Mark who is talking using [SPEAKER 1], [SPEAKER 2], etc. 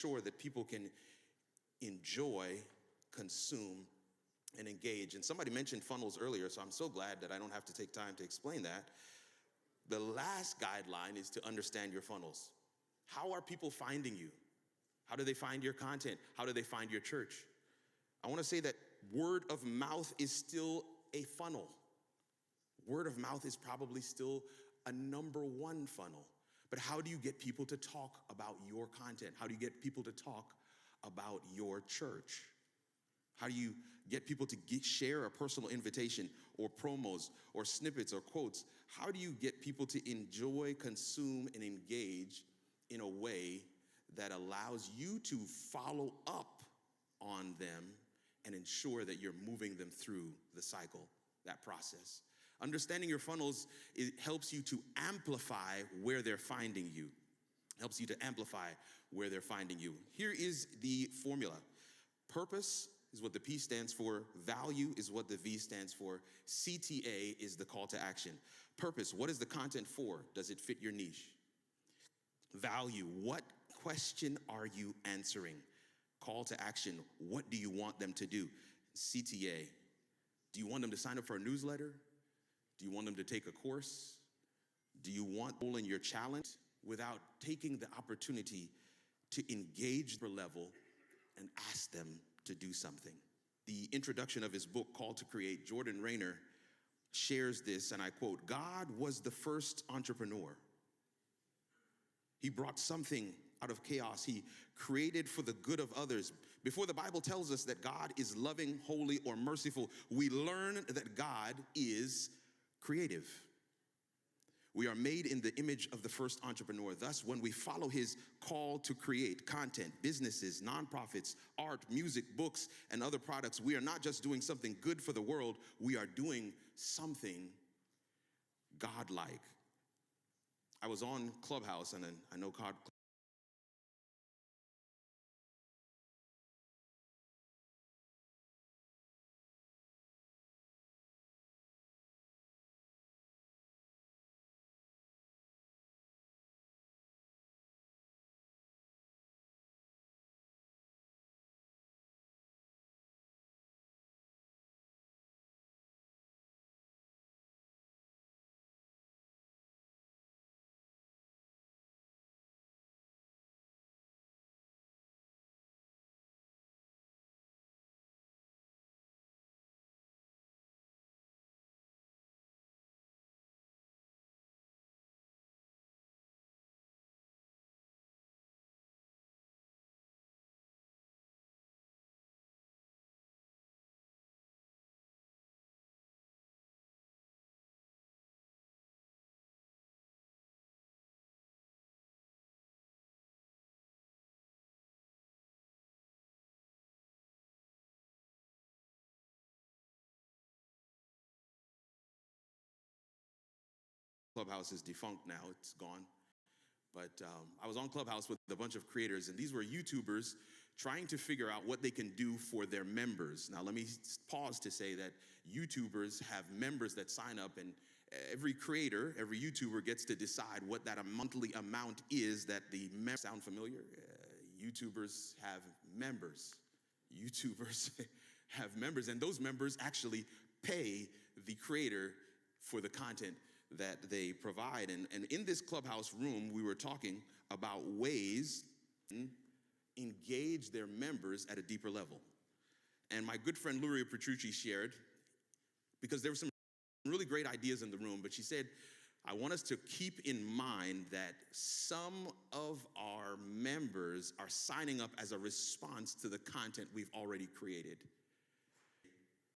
[SPEAKER 1] sure that people can enjoy, consume, and engage. And somebody mentioned funnels earlier, so I'm so glad that I don't have to take time to explain that. The last guideline is to understand your funnels. How are people finding you? How do they find your content? How do they find your church? I want to say that word of mouth is still a funnel. Word of mouth is probably still a number one funnel. But how do you get people to talk about your content? How do you get people to talk about your church? How do you get people to share a personal invitation or promos or snippets or quotes? How do you get people to enjoy, consume, and engage in a way that allows you to follow up on them and ensure that you're moving them through the cycle, that process? Understanding your funnels, it helps you to amplify where they're finding you. Helps you to amplify where they're finding you. Here is the formula. Purpose is what the P stands for. Value is what the V stands for. CTA is the call to action. Purpose, what is the content for? Does it fit your niche? Value, what question are you answering? Call to action, what do you want them to do? CTA, do you want them to sign up for a newsletter? Do you want them to take a course? Do you want people in your challenge? Without taking the opportunity to engage the level and ask them to do something. The introduction of his book, Called to Create, Jordan Rayner shares this, and I quote, "God was the first entrepreneur. He brought something out of chaos. He created for the good of others. Before the Bible tells us that God is loving, holy, or merciful, we learn that God is creative. We are made in the image of the first entrepreneur. Thus, when we follow his call to create content, businesses, nonprofits, art, music, books, and other products, we are not just doing something good for the world, we are doing something godlike." I was on Clubhouse, and I know Clubhouse is defunct now, it's gone. But I was on Clubhouse with a bunch of creators, and these were YouTubers trying to figure out what they can do for their members. Now, let me pause to say that YouTubers have members that sign up, and every creator, every YouTuber gets to decide what that monthly amount is that the members. Sound familiar? YouTubers have members. YouTubers have members, and those members actually pay the creator for the content that they provide. And in this Clubhouse room, we were talking about ways to engage their members at a deeper level. And my good friend Luria Petrucci shared, because there were some really great ideas in the room, but she said, I want us to keep in mind that some of our members are signing up as a response to the content we've already created.